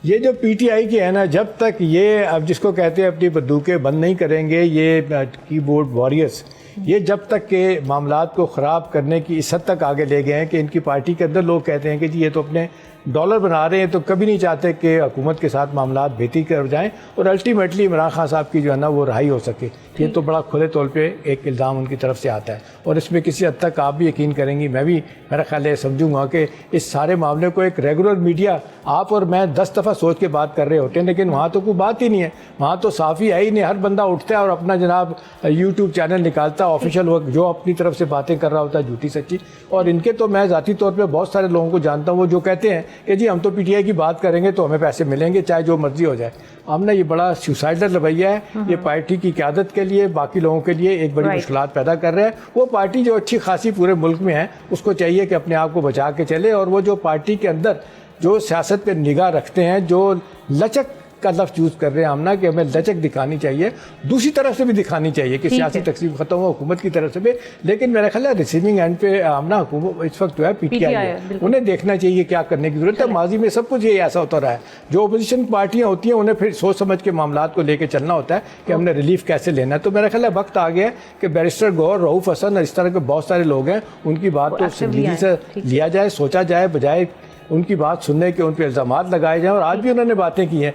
C: یہ جو پی ٹی آئی کی ہے نا، جب تک یہ اب جس کو کہتے ہیں اپنی بندوقیں بند نہیں کریں گے، یہ کی بورڈ واریئرس، یہ جب تک کہ معاملات کو خراب کرنے کی اس حد تک آگے لے گئے ہیں کہ ان کی پارٹی کے اندر لوگ کہتے ہیں کہ جی یہ تو اپنے ڈالر بنا رہے ہیں، تو کبھی نہیں چاہتے کہ حکومت کے ساتھ معاملات بہتری کر جائیں اور الٹیمیٹلی عمران خان صاحب کی جو ہے نا وہ رہائی ہو سکے. یہ تو بڑا کھلے طور پہ ایک الزام ان کی طرف سے آتا ہے، اور اس میں کسی حد تک آپ بھی یقین کریں گی، میں بھی میرا خیال ہے سمجھوں گا کہ اس سارے معاملے کو ایک ریگولر میڈیا آپ اور میں 10 دفعہ سوچ کے بات کر رہے ہوتے ہیں، لیکن وہاں تو کوئی بات ہی نہیں ہے. وہاں تو صافی ہے ہی نہیں، ہر بندہ اٹھتا ہے اور اپنا جناب یوٹیوب چینل نکالتا ہے آفیشیل ورک، جو اپنی طرف سے باتیں کر رہا ہوتا ہے جھوٹی سچی. اور ان کے تو میں ذاتی طور پہ بہت سارے لوگوں کو جانتا ہوں وہ جو کہتے ہیں کہ جی ہم تو پی ٹی آئی کی بات کریں گے تو ہمیں پیسے ملیں گے چاہے جو مرضی ہو جائے. ہم نے یہ بڑا سوسائڈل رویہ ہے، یہ پارٹی کی قیادت کے لیے، باقی لوگوں کے لیے ایک بڑی مشکلات پیدا کر رہے ہیں. وہ پارٹی جو اچھی خاصی پورے ملک میں ہے اس کو چاہیے کہ اپنے آپ کو بچا کے چلے، اور وہ جو پارٹی کے اندر جو سیاست پہ نگاہ رکھتے ہیں، جو لچک کا لفظ یوز کر رہے ہیں ہم نا کہ ہمیں لچک دکھانی چاہیے، دوسری طرف سے بھی دکھانی چاہیے کہ سیاسی تقسیم ختم ہو حکومت کی طرف سے بھی. لیکن میرا خیال ہے ریسیونگ اینڈ پہ ہم نا حکومت اس وقت جو ہے پی ٹی آئی ہے، انہیں دیکھنا چاہیے کیا کرنے کی ضرورت ہے. ماضی میں سب کچھ یہ ایسا ہوتا رہا ہے، جو اپوزیشن پارٹیاں ہوتی ہیں انہیں پھر سوچ سمجھ کے معاملات کو لے کے چلنا ہوتا ہے کہ ہم نے ریلیف کیسے لینا ہے. تو میرا خیال ہے وقت آ گیا ہے کہ بیرسٹر گور، رؤوف حسن اور اس طرح کے بہت سارے لوگ ہیں، ان کی بات کو سنجیدگی سے لیا جائے، سوچا جائے، بجائے ان کی بات سننے کے ان پہ الزامات لگائے جائیں. اور آج بھی انہوں نے باتیں کی ہیں،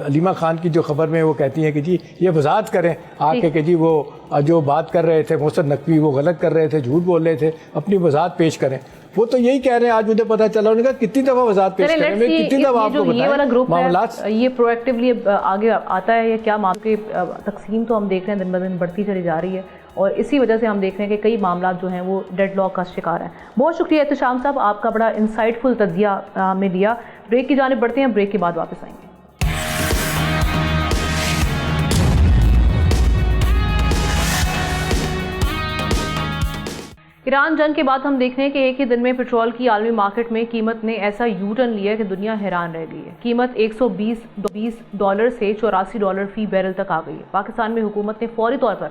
C: علیمہ خان کی جو خبر میں وہ کہتی ہیں کہ جی یہ وضاحت کریں آ کے کہ جی وہ جو بات کر رہے تھے محسن نقوی وہ غلط کر رہے تھے، جھوٹ بول رہے تھے، اپنی وضاحت پیش کریں. وہ تو یہی کہہ رہے ہیں، آج مجھے پتہ چلا انہوں نے کہا کتنی دفعہ وضاحت پیش کریں، میں کتنی دفعہ آپ کو بتائیں معاملات.
B: یہ پرو ایکٹیولی آگے آتا ہے یا کیا معاملے کی تقسیم تو ہم دیکھ رہے ہیں دن بدن بڑھتی چلی جا رہی ہے، اور اسی وجہ سے ہم دیکھ رہے ہیں کہ کئی معاملات جو ہیں وہ ڈیڈ لاک کا شکار ہیں. بہت شکریہ احتشام صاحب، آپ کا بڑا انسائٹ فل تجزیہ ہمیں دیا. بریک کی جانب بڑھتے ہیں، بریک کے بعد واپس آئیں گے. ایران جنگ کے بعد ہم دیکھ رہے ہیں کہ ایک ہی دن میں پیٹرول کی عالمی مارکیٹ میں قیمت نے ایسا یو ٹرن لیا کہ دنیا حیران رہ گئی ہے. قیمت $120 سے $84 فی بیرل تک آ گئی ہے. پاکستان میں حکومت نے فوری طور پر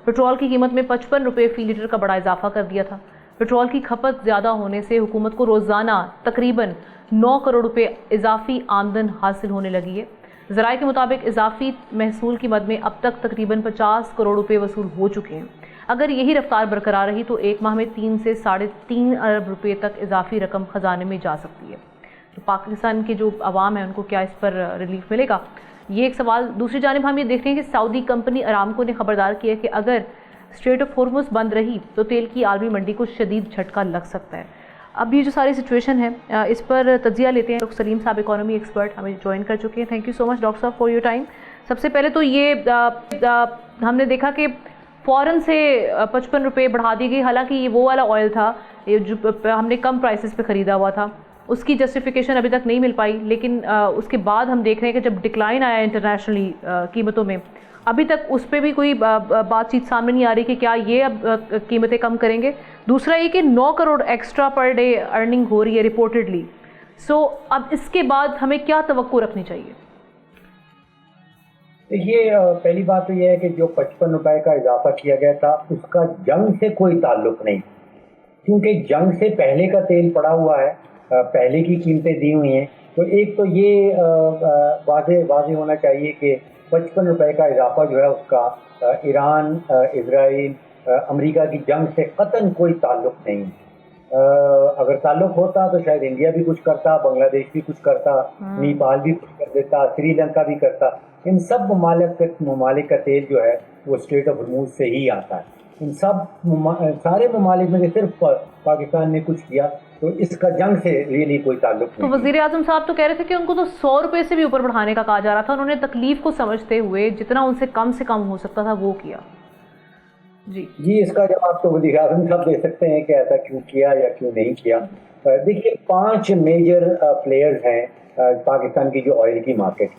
B: پیٹرول کی قیمت میں $55 فی لیٹر کا بڑا اضافہ کر دیا تھا. پیٹرول کی کھپت زیادہ ہونے سے حکومت کو روزانہ تقریباً $9 کروڑ اضافی آمدن حاصل ہونے لگی ہے. ذرائع کے مطابق اضافی محصول کی مد میں اب تک تقریباً $50 کروڑ وصول ہو چکے ہیں. اگر یہی رفتار برقرار رہی تو ایک ماہ میں 3 سے $3.5 ارب تک اضافی رقم خزانے میں جا سکتی ہے. تو پاکستان کے جو عوام ہیں ان کو کیا اس پر ریلیف ملے گا، یہ ایک سوال. دوسری جانب ہم یہ دیکھ رہے ہیں کہ سعودی کمپنی ارامکو نے خبردار کیا کہ اگر اسٹریٹ آف ہارمز بند رہی تو تیل کی عالمی منڈی کو شدید جھٹکا لگ سکتا ہے. اب یہ جو ساری سچویشن ہے اس پر تجزیہ لیتے ہیں. ڈاکٹر سلیم صاحب اکانومی ایکسپرٹ ہمیں جوائن کر چکے ہیں. Thank you so much doctor صاحب فار یور ٹائم. سب سے پہلے تو یہ ہم نے دیکھا کہ فوراً سے $55 بڑھا دی گئی، حالانکہ یہ وہ والا آئل تھا جو ہم نے کم پرائسز پہ خریدا ہوا تھا، اس کی جسٹیفیکیشن ابھی تک نہیں مل پائی. لیکن اس کے بعد ہم دیکھ رہے ہیں کہ جب ڈکلائن آیا انٹرنیشنلی قیمتوں میں، ابھی تک اس پہ بھی کوئی بات چیت سامنے نہیں آ رہی کہ کیا یہ اب قیمتیں کم کریں گے. دوسرا یہ کہ 9 crore extra per day earning ہو رہی ہے رپورٹڈلی. سو اب اس کے بعد ہمیں کیا توقع رکھنی چاہیے؟
D: دیکھیے، پہلی بات تو یہ ہے کہ جو $55 کا اضافہ کیا گیا تھا اس کا جنگ سے کوئی تعلق نہیں، کیونکہ جنگ سے پہلے کا تیل پڑا ہوا ہے، پہلے کی قیمتیں دی ہوئی ہیں. تو ایک تو یہ واضح ہونا چاہیے کہ $55 کا اضافہ جو ہے اس کا ایران، اسرائیل، امریکہ کی جنگ سے قطعاً کوئی تعلق نہیں. اگر تعلق ہوتا تو شاید انڈیا بھی کچھ کرتا، بنگلہ دیش بھی کچھ کرتا، نیپال بھی کچھ کر دیتا، سری لنکا بھی کرتا. ان سب ممالک کا تیل جو ہے وہ اسٹریٹ آف ہارمز سے ہی آتا ہے. ان سارے ممالک میں صرف پاکستان نے کچھ کیا، تو اس کا جنگ سے ریلی کوئی تعلق نہیں.
B: تو وزیر اعظم صاحب تو کہہ رہے تھے کہ ان کو تو $100 سے بھی اوپر بڑھانے کا کہا جا رہا تھا. انہوں نے تکلیف کو سمجھتے ہوئے جتنا ان سے کم ہو سکتا تھا وہ کیا.
D: جی اس کا جواب تو وزیر اعظم صاحب دے سکتے ہیں کہ ایسا کیوں کیا یا کیوں نہیں کیا. دیکھیے 5 میجر پلیئرز ہیں پاکستان کی جو آئل کی مارکیٹ.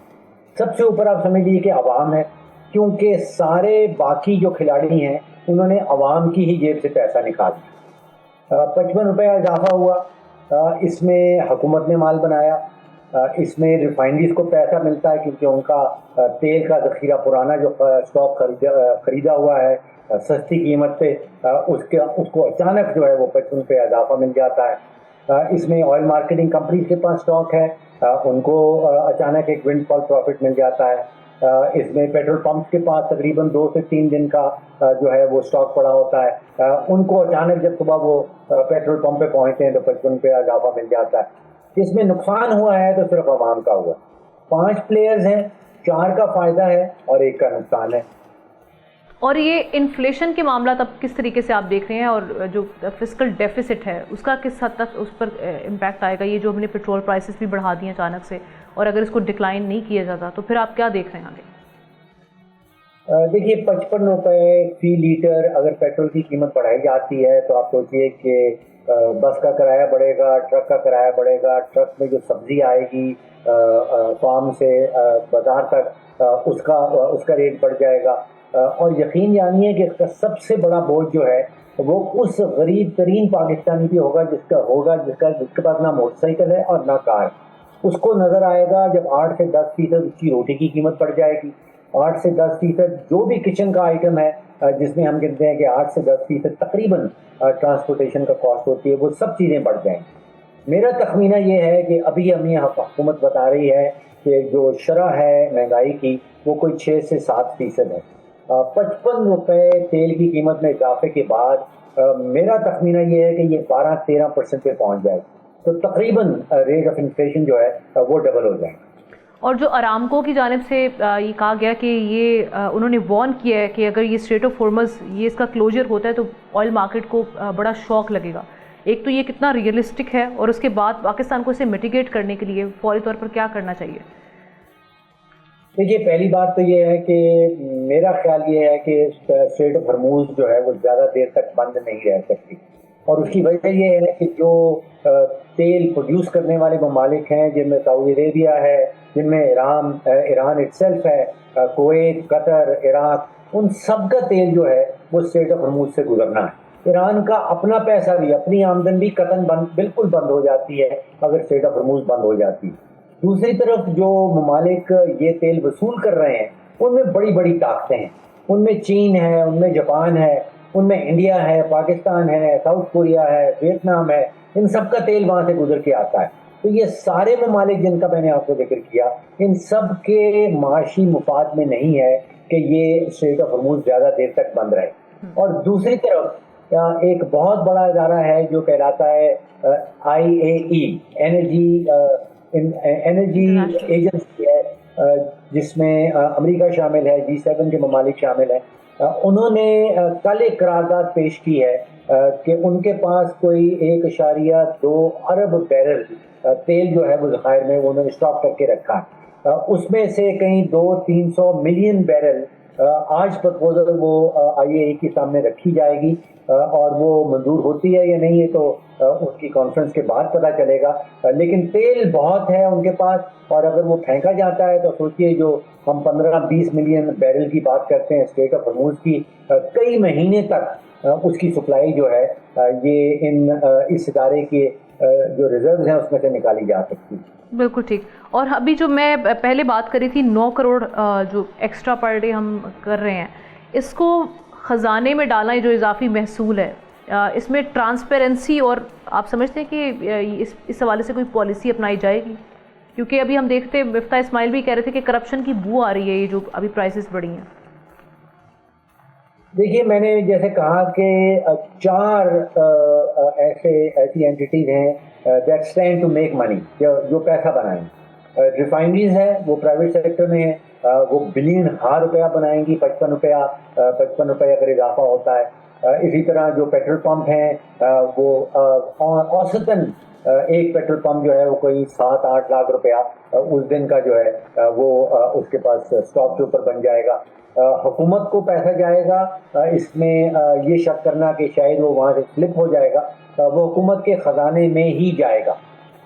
D: سب سے اوپر آپ سمجھ لیجیے کہ عوام ہے، کیونکہ سارے باقی جو کھلاڑی ہیں انہوں نے عوام کی ہی جیب سے پیسہ نکالا. $55 اضافہ ہوا، اس میں حکومت نے مال بنایا، اس میں ریفائنریز کو پیسہ ملتا ہے کیونکہ ان کا تیل کا ذخیرہ پرانا جو اسٹاک خریدا ہوا ہے سستی قیمت پہ، اس کو اچانک جو ہے وہ $55 اضافہ مل جاتا ہے. اس میں آئل مارکیٹنگ کمپنیز کے پاس اسٹاک ہے, ان کو اچانک ایک ونڈ فال پروفٹ مل جاتا ہے. اس میں پیٹرول پمپس کے پاس تقریباً 2 سے 3 دن کا جو ہے وہ اسٹاک پڑا ہوتا ہے, ان کو اچانک جب صبح وہ پیٹرول پمپ پہ پہنچتے ہیں تو 55 پہ اضافہ مل جاتا ہے. اس میں نقصان ہوا ہے تو صرف عوام کا ہوا. 5 پلیئرز ہیں, 4 کا فائدہ ہے اور 1 کا نقصان ہے.
B: اور یہ انفلیشن کے معاملات اب کس طریقے سے آپ دیکھ رہے ہیں, اور جو فسکل ڈیفیسٹ ہے اس کا کس حد تک اس پر امپیکٹ آئے گا؟ یہ جو ہم نے پیٹرول پرائسز بھی بڑھا دی ہیں اچانک سے, اور اگر اس کو ڈکلائن نہیں کیا جاتا تو پھر آپ کیا دیکھ رہے ہیں آگے؟
D: دیکھیے 55 روپے فی لیٹر اگر پیٹرول کی قیمت بڑھائی جاتی ہے تو آپ سوچئے کہ بس کا کرایہ بڑھے گا, ٹرک کا کرایہ بڑھے گا, ٹرک میں جو سبزی آئے گی فارم سے بازار تک اس کا ریٹ بڑھ جائے گا. اور یقین جانیے کہ اس کا سب سے بڑا بوجھ جو ہے وہ اس غریب ترین پاکستانی پہ ہوگا جس کے پاس نہ موٹر سائیکل ہے اور نہ کار. اس کو نظر آئے گا جب 8 سے 10% اس کی روٹی کی قیمت بڑھ جائے گی. 8 سے 10% جو بھی کچن کا آئٹم ہے جس میں ہم کہتے ہیں کہ 8 سے 10% تقریباً ٹرانسپورٹیشن کا کاسٹ ہوتی ہے, وہ سب چیزیں بڑھ جائیں گی. میرا تخمینہ یہ ہے کہ ابھی ہمیں حکومت بتا رہی ہے کہ جو شرح ہے مہنگائی کی وہ کوئی 6 سے 7% ہے. 55 روپے تیل کی قیمت میں اضافے کے بعد میرا تخمینہ یہ ہے کہ یہ 12-13% پہ پہنچ جائے گی, تو تقریباً ریٹ آف انفلیشن جو ہے وہ ڈبل ہو جائے گا.
B: اور جو ارامکو کی جانب سے یہ کہا گیا کہ یہ انہوں نے وارن کیا ہے کہ اگر یہ اسٹریٹ آف ہارمز یہ اس کا کلوجر ہوتا ہے تو آئل مارکیٹ کو بڑا شوق لگے گا. ایک تو یہ کتنا ریئلسٹک ہے, اور اس کے بعد پاکستان کو اسے میٹیگیٹ کرنے کے لیے فوری طور پر کیا کرنا چاہیے؟
D: دیکھیے پہلی بات تو یہ ہے کہ میرا خیال یہ ہے کہ اسٹریٹ آف ہرموز جو ہے وہ زیادہ دیر تک بند نہیں رہ سکتی, اور اس کی وجہ یہ ہے کہ جو تیل پروڈیوس کرنے والے ممالک ہیں جن میں سعودی عربیہ ہے, جن میں ایران اٹسیلف ہے, کویت, قطر, عراق, ان سب کا تیل جو ہے وہ اسٹریٹ آف ہرموز سے گزرنا ہے. ایران کا اپنا پیسہ بھی, اپنی آمدن بھی قطعاً بالکل بند ہو جاتی ہے اگر اسٹریٹ آف ہرموز بند ہو جاتی ہے. دوسری طرف جو ممالک یہ تیل وصول کر رہے ہیں ان میں بڑی بڑی طاقتیں ہیں, ان میں چین ہے, ان میں جاپان ہے, ان میں انڈیا ہے, پاکستان ہے, ساؤتھ کوریا ہے, ویتنام ہے, ان سب کا تیل وہاں سے گزر کے آتا ہے. تو یہ سارے ممالک جن کا میں نے آپ کو ذکر کیا, ان سب کے معاشی مفاد میں نہیں ہے کہ یہ اسٹریٹ آف ہرموز زیادہ دیر تک بند رہے. اور دوسری طرف ایک بہت بڑا ادارہ ہے جو کہلاتا ہے IAE, انرجی ایجنسی ہے, جس میں امریکہ شامل ہے, G7 کے ممالک شامل ہیں. انہوں نے کل ایک قرارداد پیش کی ہے کہ ان کے پاس کوئی 1.2 ارب بیرل تیل جو ہے وہ ذخائر میں انہوں نے اسٹاک کر کے رکھا ہے. اس میں سے کہیں 200-300 ملین بیرل آج پرپوزل وہ IAE کے سامنے رکھی جائے گی, اور وہ منظور ہوتی ہے یا نہیں ہے تو اس کی کانفرنس کے بعد پتہ چلے گا. لیکن تیل بہت ہے ان کے پاس, اور اگر وہ پھینکا جاتا ہے تو سوچئے جو ہم 15-20 ملین بیرل کی بات کرتے ہیں اسٹریٹ آف ہرموز کی, کئی مہینے تک اس کی سپلائی جو ہے یہ اس ادارے کے جو ریزروز ہیں اس میں سے نکالی جا سکتی.
B: بالکل ٹھیک. اور ابھی جو میں پہلے بات کری تھی 9 کروڑ جو ایکسٹرا پر ڈے ہم کر رہے ہیں, اس کو خزانے میں ڈالنا جو اضافی محصول ہے, اس میں ٹرانسپیرنسی, اور آپ سمجھتے ہیں کہ اس حوالے سے کوئی پالیسی اپنائی جائے گی؟ کیونکہ ابھی ہم دیکھتے ہیں مفتاح اسماعیل بھی کہہ رہے تھے کہ کرپشن کی بو آ رہی ہے یہ جو ابھی پرائسز بڑھی ہیں.
D: دیکھیے میں نے جیسے کہا کہ 4 ایسی اینٹیز ہیں that stand to make money, جو پیسہ بنائیں. ریفائنریز ہے وہ پرائیویٹ سیکٹر میں ہے, وہ بلین روپیہ بنائیں گی. 55 روپے اگر اضافہ ہوتا ہے. اسی طرح جو پیٹرول پمپ ہیں وہ اوسطاً ایک پیٹرول پمپ جو ہے وہ کوئی 7-8 لاکھ روپیہ اس دن کا جو ہے وہ اس کے پاس اسٹاک کے اوپر بن جائے گا. حکومت کو پیسہ جائے گا, اس میں یہ شک کرنا کہ شاید وہ وہاں سے سلپ ہو جائے گا, وہ حکومت کے خزانے میں ہی جائے گا.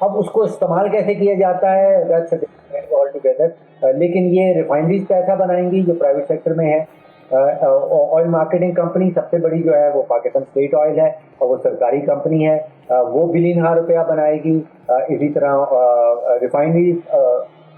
D: اب اس کو استعمال کیسے کیا جاتا ہے آل ٹوگیدر, لیکن یہ ریفائنریز پیسہ بنائیں گی جو پرائیویٹ سیکٹر میں ہے. آئل مارکیٹنگ کمپنی سب سے بڑی جو ہے وہ پاکستان اسٹیٹ آئل ہے, اور وہ سرکاری کمپنی ہے, وہ بلین روپیہ بنائے گی. اسی طرح ریفائنریز